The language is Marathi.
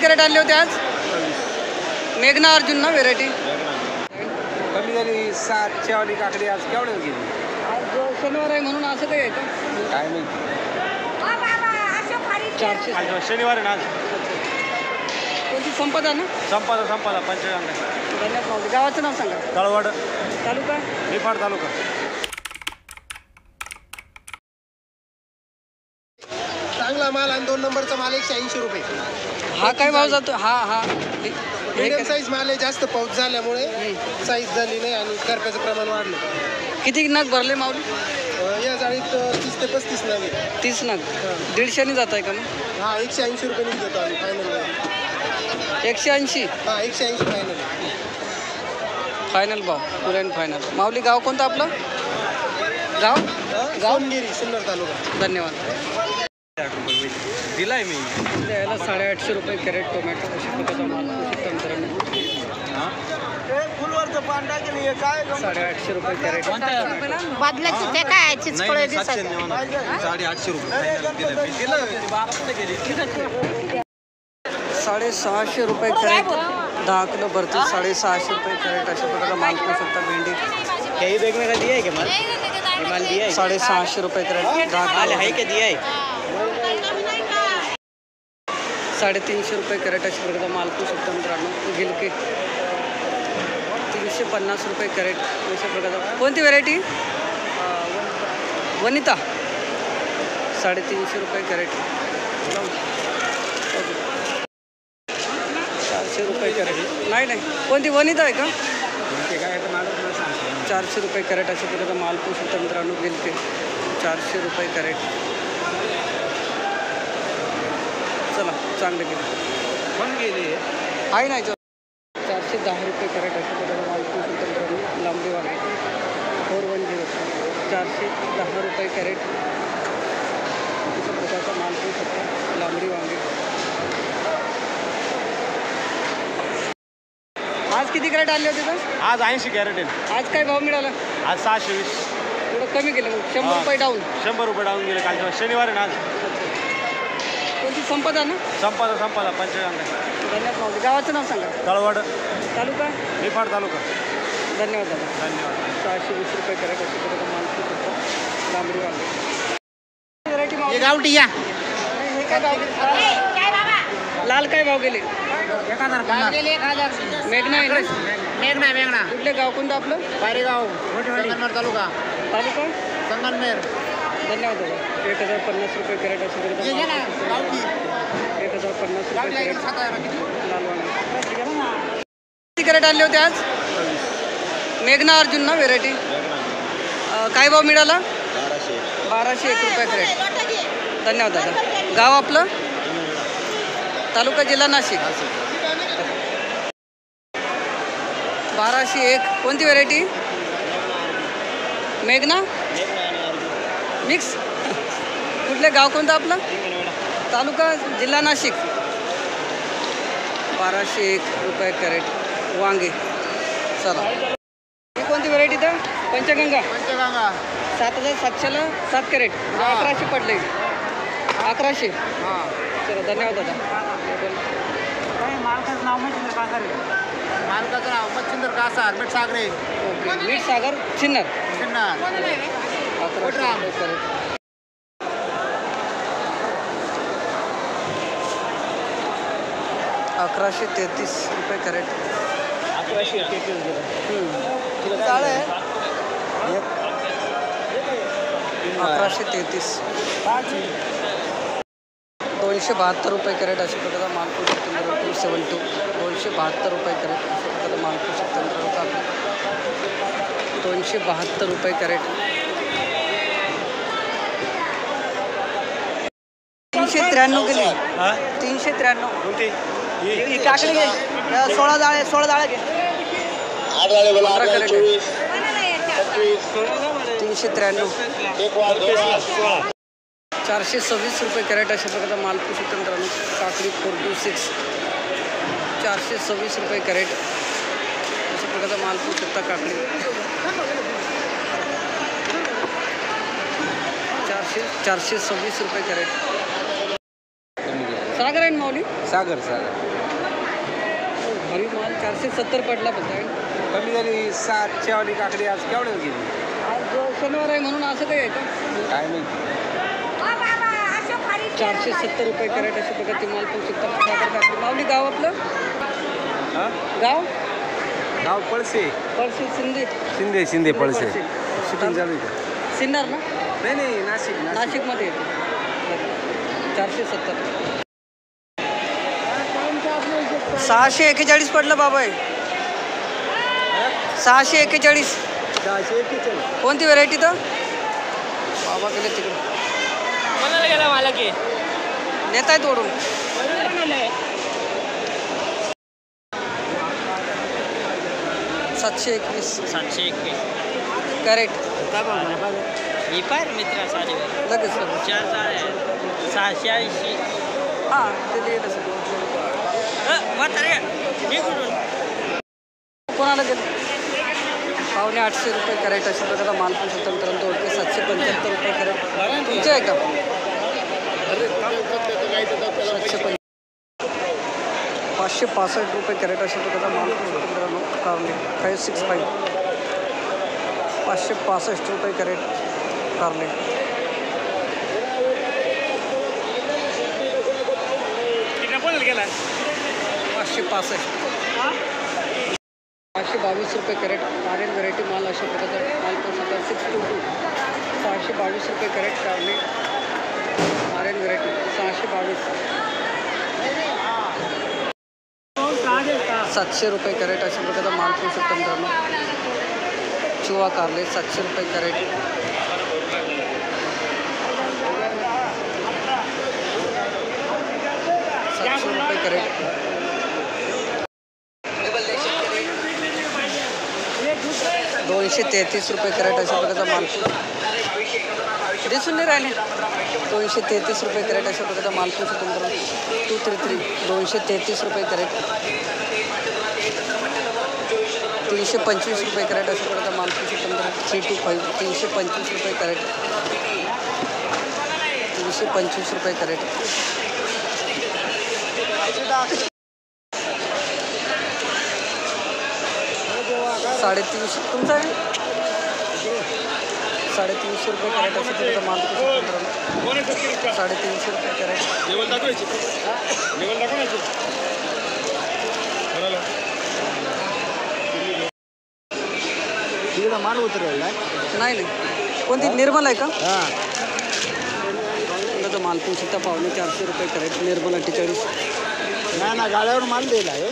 कॅरेट आणले होते आज? मेघना अर्जुन ना व्हेरायटी कमी झाली 700 वाली काकडी आज केवढ्यावर गेली? आज शनिवार आहे म्हणून असं काही आहे का? काय माहिती. 400 शनिवार आहे ना आज. कोणती संपदा ना? संपादा पंचगंगा. धन्यवाद माऊली. गावाचं नाव सांगा. तळवड तालुका निफाड तालुका. चांगला माल आणि 2 नंबरचा माल 180 रुपये. हा काय भाव जातो? हा मीडियम साईज माल आहे. जास्त पाऊस झाल्यामुळे साईज झाली नाही आणि करप्याचं प्रमाण वाढलं. किती नग भरले माऊली? या जाळीत 30 ते 35 नग आहे. 30 नग. 150 जात आहे का मग? हा 180 रुपये देतो आम्ही फायनल. 180 हा 180 फायनल. फायनल भाव पुरे फायनल. माऊली गाव कोणतं आपलं? गाव गावगिरी सिन्नर तालुका. धन्यवाद. दिलाय मी याला 850 रुपये कॅरेट टोमॅटो अशा प्रकारचा माल फुलवरचं पान टाकेल काय 850 रुपये कॅरेट. बादलाची ते काय चिचकोळे दिसत 850 रुपये 650 रुपये कॅरेट. 10 किलो भरती 650 रुपये कॅरेट अशा प्रकारचा माल पाहू शकता. भेंडी काही देखने का दिया है क्या माल? माल दिया है 650 रुपये कॅरेट. 10 माल किलो है क्या दिया है? 350 रुपये कॅरेट अशा प्रकारचा माल पाहू शकता मित्रांनो. गिलके 350 रुपये कॅरेट अशा प्रकारचा. कोणती व्हेरायटी? वनिता 350 रुपये कॅरेट. 400 रुपये कॅरेट. नाही कोणती वनिता आहे का? 400 रुपये कॅरेट अशा प्रकारचा माल पाहू शकता मित्रांनो. गिलके 400 रुपये कॅरेट. चला चांगले गेले पण गेले आहे नाही. 410 रुपये कॅरेट अशा प्रकारचा माल पाहू शकता मित्रांनो. लांबडी वांगे 410 410 रुपये कॅरेट अशा प्रकारचा माल पाहू शकता. लांबडी वांगे. आज किती कॅरेट आणले होते तर? आज 80 कॅरेट आहे. आज काय भाव मिळाला? आज 620. थोडं कमी केलं मग. 100 रुपये डाऊन. 100 रुपये डाऊन गेले. काल शनिवार आहे ना आज. कोणती संपदा ना? संपादा पंचगंगा. धन्यवाद माऊली. गावाचं नाव सांगा. तळवड तालुका निफाड तालुका. धन्यवाद दादा. धन्यवाद. 620 रुपये कॅरेट अशा प्रकारचा माल पाहू शकता. लांबडी वांगे व्हेरायटी माऊली. गावठी या हे काय भाव गेले? लाल काय भाव गेले? 1050. मेघना आहे ना? मेघना कुठले गाव कोणतं आपलं? पारेगाव संगमनेर तालुका. तालुका संगमनेर. धन्यवाद दादा. 1050 रुपये कॅरेट अशा प्रकारचा 1050 रुपये कॅरेट. लाल वांगे किती कॅरेट आणले होते आज? मेघना अर्जुन ना व्हेरायटी काय भाव मिळाला? 1201 रुपये कॅरेट. धन्यवाद दादा. गाव आपलं? तालुका जिल्हा नाशिक. 1201. कोणती व्हेरायटी? मेघना मिक्स. कुठले गाव कोणतं आपलं? तालुका जिल्हा नाशिक. 1201 रुपये कॅरेट वांगे. चला ही कोणती व्हेरायटी तर? पंचगंगा 7700ला 7 कॅरेट. 1100 पडले. 1100. चला धन्यवाद दादा. मालकाचं नाव मच्छिंद्र कासार मीठ सागरे. ओके. मीठ सागर सिन्नर. 1100 रुपये कॅरेट. 1133 रुपये कॅरेट. 1133. 272 रुपये कॅरेट अशा प्रकारचा माल पाहू शकतो. 272 272 रुपये कॅरेट अशा प्रकारचा माल पाहू शकतो. 272 रुपये कॅरेट. 393 गेली. 393. ही काकडी घे. 16 डाळे घे. 15 कॅरेट आहे. 393. 426 रुपये कॅरेट अशा प्रकारचा माल पाहू शकतो मित्रांनो. काकडी 426. 426 रुपये कॅरेट अशा प्रकारचा माल पाहू शकता. काकडी 426 रुपये कॅरेट. सागर आहे माऊली. सागर भावी माल 470 पडला बोलताय. कमी झाली 7ची वाली काकडी आज केवढ्यावर गेली आज शनिवार आहे म्हणून असं काही आहे का? काय माहिती. 470 रुपये कॅरेट अशा प्रकारचे माल पण शकतात. साखर काकडी माऊली गाव आपलं हां गाव गाव पळसे पळशी सिंधी शिंदे पळसे पळसे. शूटिंग चालू आहे. सिन्नर ना नाही नाशिक नाशिकमध्ये येते 470. 641 पडलं बाबा आहे. 641. 641. कोणती व्हरायटी तर बाबा गेले तिकडे कोणाला गेला मला की नेताय तोडून. 721 721 कॅरेट ही पाय मित्र साडी लगेच 680 हां ते लिहिलं सगळं. कोणाला गेलं 750 रुपये कॅरेट अशा प्रकारचा माल पण शकतो मित्रांनो. ओळखे 775 रुपये कॅरेट तुमचे आहे का 775. 565 रुपये कॅरेट अशा प्रकारचा माल पण शकतो मित्रांनो. कारले 565 565 रुपये कॅरेट कारले. गेला 565 522 रुपये कॅरेट आर्यन व्हरायटी माल अशा प्रकारचा माल पण सध्या 622 622 रुपये कॅरेट कारले आर्यन व्हरायटी 622. 700 रुपये कॅरेट अशा प्रकारचा माल पण शकतो मित्रांनो. चिवा कारले 700 रुपये कॅरेट. 700 रुपये कॅरेट. 233 रुपये कॅरेट अशा प्रकारचा माल दिसून नाही राहिले. 233 रुपये कॅरेट अशा प्रकारचा माल पण शकतो मित्रांनो. 233 233 रुपये कॅरेट. 325 रुपये कॅरेट अशा प्रकारचा माल पण शकतो मित्रांनो. 325 325 रुपये कॅरेट. 325 रुपये कॅरेट. 350 तुमचा आहे 350 रुपये कॅरेट अशा प्रकारचा माल पण शकतो मित्रांनो. 350 रुपये कॅरेट. तिकडं माल उतरवला नाही कोणती निर्मल आहे का हां माल पण शकता 450 रुपये कॅरेट निर्मल 48. नाही ना गाड्यावर माल दिला आहे.